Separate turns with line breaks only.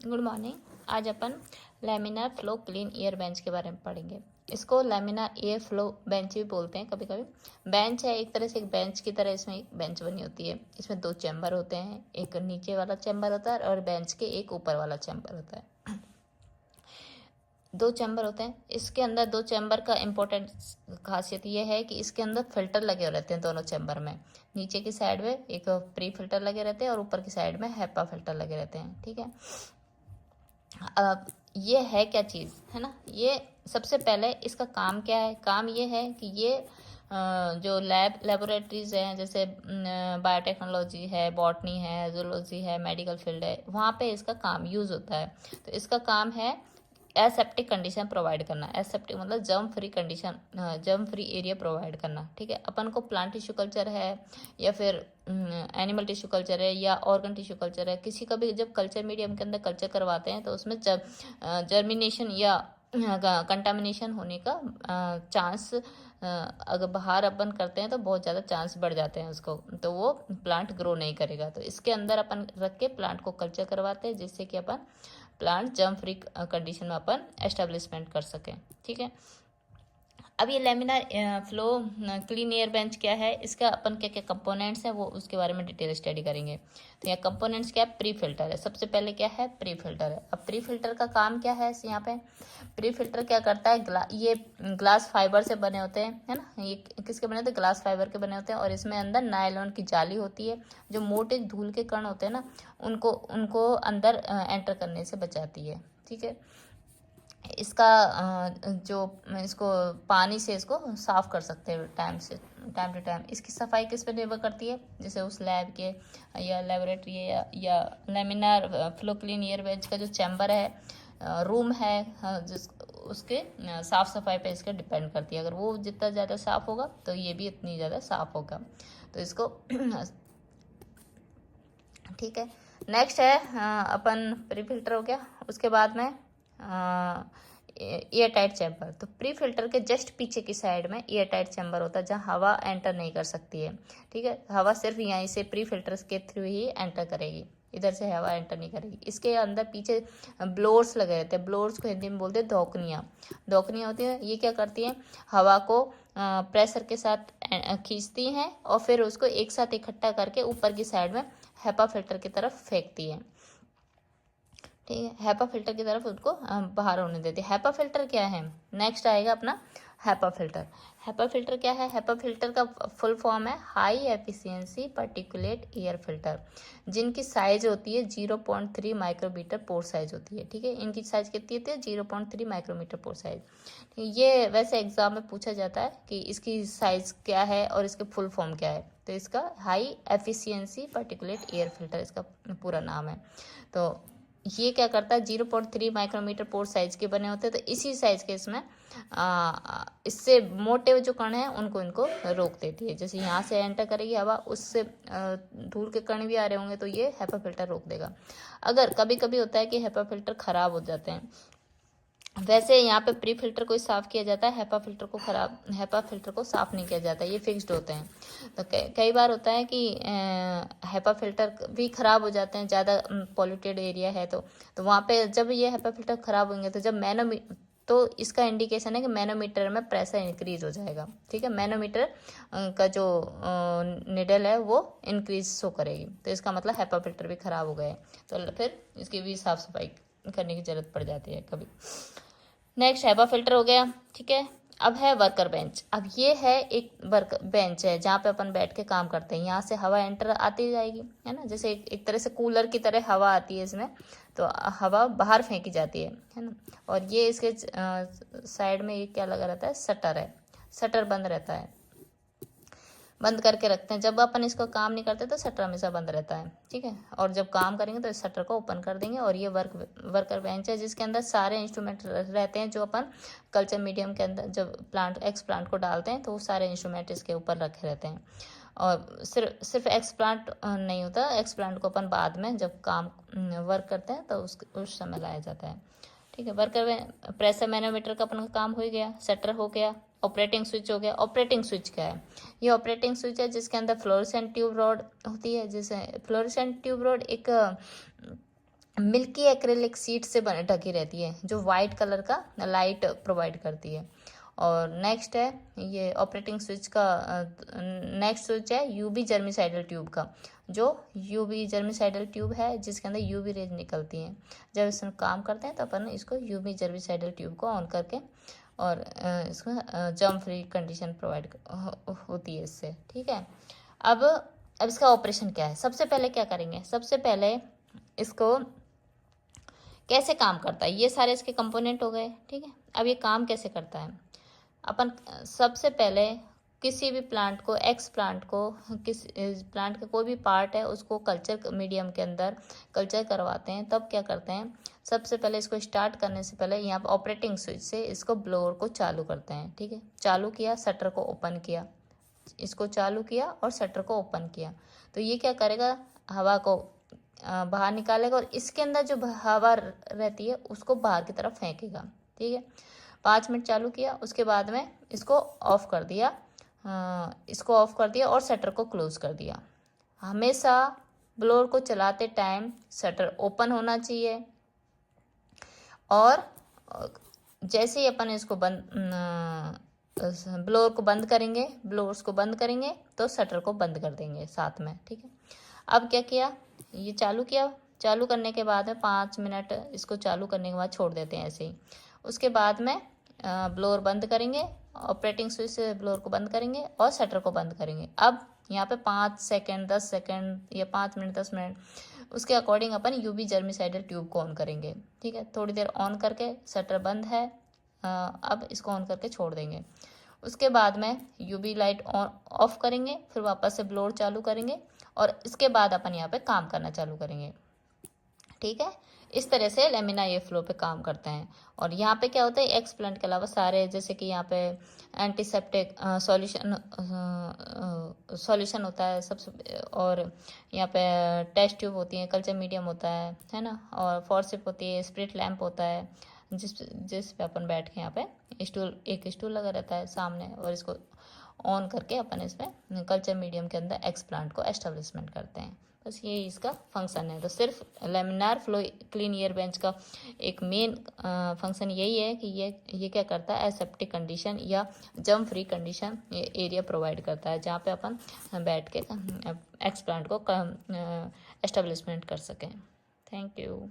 Good morning. आज अपन laminar flow clean air bench के बारे में पढ़ेंगे। इसको लैमिनार एयर फ्लो बेंच भी बोलते हैं कभी कभी। बेंच है एक तरह से, एक बेंच की तरह इसमें एक बेंच बनी होती है। इसमें दो चैम्बर होते हैं, एक नीचे वाला चैम्बर होता है और बेंच के एक ऊपर वाला चैम्बर होता है। दो चैम्बर होते हैं। इसके अंदर दो चैम्बर का इम्पोर्टेंट खासियत ये है कि इसके अंदर फिल्टर लगे रहते हैं दोनों चैम्बर में। नीचे की साइड में एक प्री फिल्टर लगे रहते हैं और ऊपर की साइड में हैपा फिल्टर लगे रहते हैं। ठीक है, अब ये है क्या चीज़ है ना। ये सबसे पहले इसका काम क्या है। काम ये है कि ये जो लेबोरेटरीज हैं, जैसे बायोटेक्नोलॉजी है, बॉटनी है, जूलॉजी है, मेडिकल फील्ड है, वहाँ पे इसका काम यूज़ होता है। तो इसका काम है एसेप्टिक कंडीशन प्रोवाइड करना। एसेप्टिक मतलब germ free condition, germ free area provide करना। ठीक है, अपन को प्लांट टिश्यू कल्चर है या फिर एनिमल टिश्यू कल्चर है या ऑर्गन टिश्यू कल्चर है, किसी का भी जब कल्चर मीडियम के अंदर कल्चर करवाते हैं तो उसमें जब जर्मिनेशन या कंटामिनेशन होने का चांस, अगर बाहर अपन करते हैं तो बहुत ज़्यादा चांस बढ़ जाते हैं उसको, तो वो प्लांट ग्रो नहीं करेगा। तो इसके अंदर अपन रख के प्लांट को कल्चर करवाते हैं जिससे कि अपन प्लांट जर्म फ्री कंडीशन में अपन एस्टेब्लिशमेंट कर सकें। ठीक है, अब ये laminar flow clean air bench क्या है, इसका अपन क्या क्या कंपोनेंट्स हैं वो उसके बारे में डिटेल स्टडी करेंगे। तो यहाँ कंपोनेंट्स क्या है, प्री फिल्टर है। सबसे पहले क्या है, प्री फिल्टर है। अब प्री फिल्टर का काम क्या है, यहाँ पे प्री फिल्टर क्या करता है, ये ग्लास फाइबर से बने होते हैं, है ना। ये किसके बने होते हैं, ग्लास फाइबर के बने होते हैं। और इसमें अंदर नायलॉन की जाली होती है जो मोटे धूल के कण होते हैं ना, उनको उनको अंदर एंटर करने से बचाती है। ठीक है, इसका जो इसको पानी से इसको साफ़ कर सकते हैं टाइम टू टाइम। इसकी सफाई किस पे निर्भर करती है, जैसे उस लैब के या लेबोरेटरी या laminar flow clean air bench का जो चैम्बर है, रूम है, जिस उसके साफ़ सफाई पे इसका डिपेंड करती है। अगर वो जितना ज़्यादा साफ़ होगा तो ये भी इतनी ज़्यादा साफ़ होगा। तो इसको ठीक है। नेक्स्ट है अपन प्री फिल्टर हो गया, उसके बाद में एयर टाइट चैम्बर। तो प्री फिल्टर के जस्ट पीछे की साइड में एयर टाइट चैम्बर होता है जहाँ हवा एंटर नहीं कर सकती है। ठीक है, हवा सिर्फ यहीं से प्री फिल्टर्स के थ्रू ही एंटर करेगी, इधर से हवा एंटर नहीं करेगी। इसके अंदर पीछे ब्लोअर्स लगे रहते हैं। ब्लोअर्स को हिंदी में बोलते हैं धौकनियाँ। धौकनियाँ होती हैं, ये क्या करती हैं, हवा को प्रेशर के साथ खींचती हैं और फिर उसको एक साथ इकट्ठा करके ऊपर की साइड में हैपा फिल्टर की तरफ फेंकती है। ठीक है, हैपा फिल्टर की तरफ उनको बाहर होने देती है। हैपा फिल्टर क्या है, नेक्स्ट आएगा अपना हैपा फिल्टर। हैपा फिल्टर क्या है, हैपा फिल्टर का फुल फॉर्म है high efficiency particulate air filter, जिनकी साइज होती है 0.3 माइक्रोमीटर पोर साइज होती है। ठीक है, इनकी साइज कितनी होती है, 0.3 माइक्रोमीटर पोर साइज। ये वैसे एग्जाम में पूछा जाता है कि इसकी साइज क्या है और इसके फुल फॉर्म क्या है। तो इसका high efficiency particulate air filter इसका पूरा नाम है। तो ये क्या करता है, 0.3 माइक्रोमीटर पोर साइज के बने होते हैं। तो इसी साइज के इसमें इससे मोटे जो कण हैं उनको इनको रोक देती है। जैसे यहाँ से एंटर करेगी हवा, उससे धूल के कण भी आ रहे होंगे तो ये हैपा फिल्टर रोक देगा। अगर कभी कभी होता है कि हैपा फिल्टर खराब हो जाते हैं, वैसे यहाँ पे प्री फिल्टर को साफ़ किया जाता है, हैपा फिल्टर को साफ़ नहीं किया जाता, ये फिक्स्ड होते हैं। तो कई बार होता है कि हैपा फिल्टर भी ख़राब हो जाते हैं, ज़्यादा पॉल्यूटेड एरिया है तो वहाँ पे जब ये हैपा फिल्टर ख़राब होंगे तो जब तो इसका इंडिकेशन है कि मैनोमीटर में प्रेशर इंक्रीज हो जाएगा। ठीक है, मैनोमीटर का जो निडल है वो इंक्रीज शो करेगी, तो इसका मतलब हैपा फिल्टर भी ख़राब हो गए, तो फिर इसकी भी साफ़ सफाई करने की ज़रूरत पड़ जाती है कभी। नेक्स्ट हैपा फिल्टर हो गया। ठीक है, अब है वर्कर बेंच। अब ये है एक वर्क बेंच है जहाँ पे अपन बैठ के काम करते हैं। यहाँ से हवा एंटर आती जाएगी, है ना, जैसे एक तरह से कूलर की तरह हवा आती है इसमें, तो हवा बाहर फेंकी जाती है ना। और ये इसके साइड में ये क्या लगा रहता है, शटर है। शटर बंद रहता है, बंद करके रखते हैं। जब अपन इसका काम नहीं करते तो शटर हमेशा बंद रहता है। ठीक है, और जब काम करेंगे तो इस शटर को ओपन कर देंगे। और ये वर्कर बेंच है जिसके अंदर सारे इंस्ट्रूमेंट रहते हैं जो अपन कल्चर मीडियम के अंदर जब एक्स प्लांट को डालते हैं तो वो सारे इंस्ट्रूमेंट इसके ऊपर रखे रहते हैं। और सिर्फ एक्स प्लांट नहीं होता, एक्स प्लांट को अपन बाद में जब काम वर्क करते हैं तो उस समय लाया जाता है। ठीक है, वर्कर प्रेशर मैनोमीटर का अपन का काम हो गया, शटर हो गया, ऑपरेटिंग स्विच हो गया। ऑपरेटिंग स्विच क्या है, ये ऑपरेटिंग स्विच है जिसके अंदर फ्लोरेसेंट ट्यूब रॉड होती है। जैसे फ्लोरेसेंट ट्यूब रॉड एक मिल्की एक्रेलिक शीट से ढकी रहती है, जो वाइट कलर का लाइट प्रोवाइड करती है। और नेक्स्ट है ये ऑपरेटिंग स्विच का, नेक्स्ट स्विच है यूवी जर्मिसाइडल ट्यूब का, जो यूवी जर्मिसाइडल ट्यूब है जिसके अंदर यूवी रेज निकलती हैं। जब इसमें काम करते हैं तो अपन इसको यूवी जर्मिसाइडल ट्यूब को ऑन करके और इसको जर्म फ्री कंडीशन प्रोवाइड होती है इससे, ठीक है। अब इसका ऑपरेशन क्या है, सबसे पहले क्या करेंगे, सबसे पहले इसको कैसे काम करता है, ये सारे इसके कंपोनेंट हो गए, ठीक है। अब ये काम कैसे करता है, अपन सबसे पहले किसी भी प्लांट को, एक्स प्लांट को, किस प्लांट का कोई भी पार्ट है उसको कल्चर मीडियम के अंदर कल्चर करवाते हैं। तब क्या करते हैं, सबसे पहले इसको स्टार्ट करने से पहले यहाँ पर ऑपरेटिंग स्विच से इसको ब्लोअर को चालू करते हैं, ठीक है। चालू किया, शटर को ओपन किया, इसको चालू किया और शटर को ओपन किया, तो ये क्या करेगा, हवा को बाहर निकालेगा और इसके अंदर जो हवा रहती है उसको बाहर की तरफ फेंकेगा, ठीक है। 5 मिनट चालू किया, उसके बाद में इसको ऑफ कर दिया, और शटर को क्लोज कर दिया। हमेशा ब्लोअर को चलाते टाइम शटर ओपन होना चाहिए, और जैसे ही अपन इसको ब्लोअर को बंद करेंगे, ब्लोअर्स को बंद करेंगे तो शटर को बंद कर देंगे साथ में, ठीक है। अब क्या किया, ये चालू किया, चालू करने के बाद में 5 मिनट इसको चालू करने के बाद छोड़ देते हैं ऐसे ही। उसके बाद में ब्लोअर बंद करेंगे, ऑपरेटिंग स्विच से ब्लोअर को बंद करेंगे और शटर को बंद करेंगे। अब यहाँ पे 5 सेकेंड 10 सेकेंड या 5 मिनट 10 मिनट उसके अकॉर्डिंग अपन यूवी जर्मिसाइडल ट्यूब को ऑन करेंगे, ठीक है। थोड़ी देर ऑन करके, शटर बंद है, अब इसको ऑन करके छोड़ देंगे। उसके बाद में यूवी लाइट ऑफ करेंगे, फिर वापस से ब्लोअर चालू करेंगे और इसके बाद अपन यहाँ पे काम करना चालू करेंगे, ठीक है। इस तरह से लेमिना ये फ्लो पे काम करते हैं। और यहाँ पे क्या होता है, एक्स प्लांट के अलावा सारे, जैसे कि यहाँ पे एंटीसेप्टिक सॉल्यूशन होता है सबसे, और यहाँ पे टेस्ट ट्यूब होती है, कल्चर मीडियम होता है ना, और फॉरसिप होती है, स्प्रिट लैंप होता है, जिस पे अपन बैठ के यहाँ पे एक स्टूल लगा रहता है सामने, और इसको ऑन करके अपन इसमें कल्चर मीडियम के अंदर एक्स प्लांट को एस्टेब्लिशमेंट करते हैं। बस यही इसका फंक्शन है। तो सिर्फ laminar flow clean air bench का एक मेन फंक्शन यही है कि ये क्या करता है, एसेप्टिक कंडीशन या germ free condition area provide करता है, जहाँ पे अपन बैठ के एक्स प्लांट को एस्टेब्लिशमेंट कर सकें। Thank you.